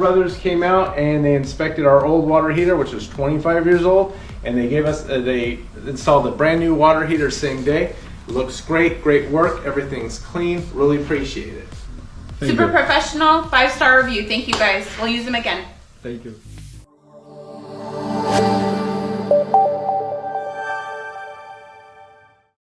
brothers came out and they inspected our old water heater, which was 25 years old, and they gave us, they installed a brand new water heater same day. Looks great, great work, everything's clean, really appreciate it. Super professional, 5-star review. Thank you guys. We'll use them again. Thank you.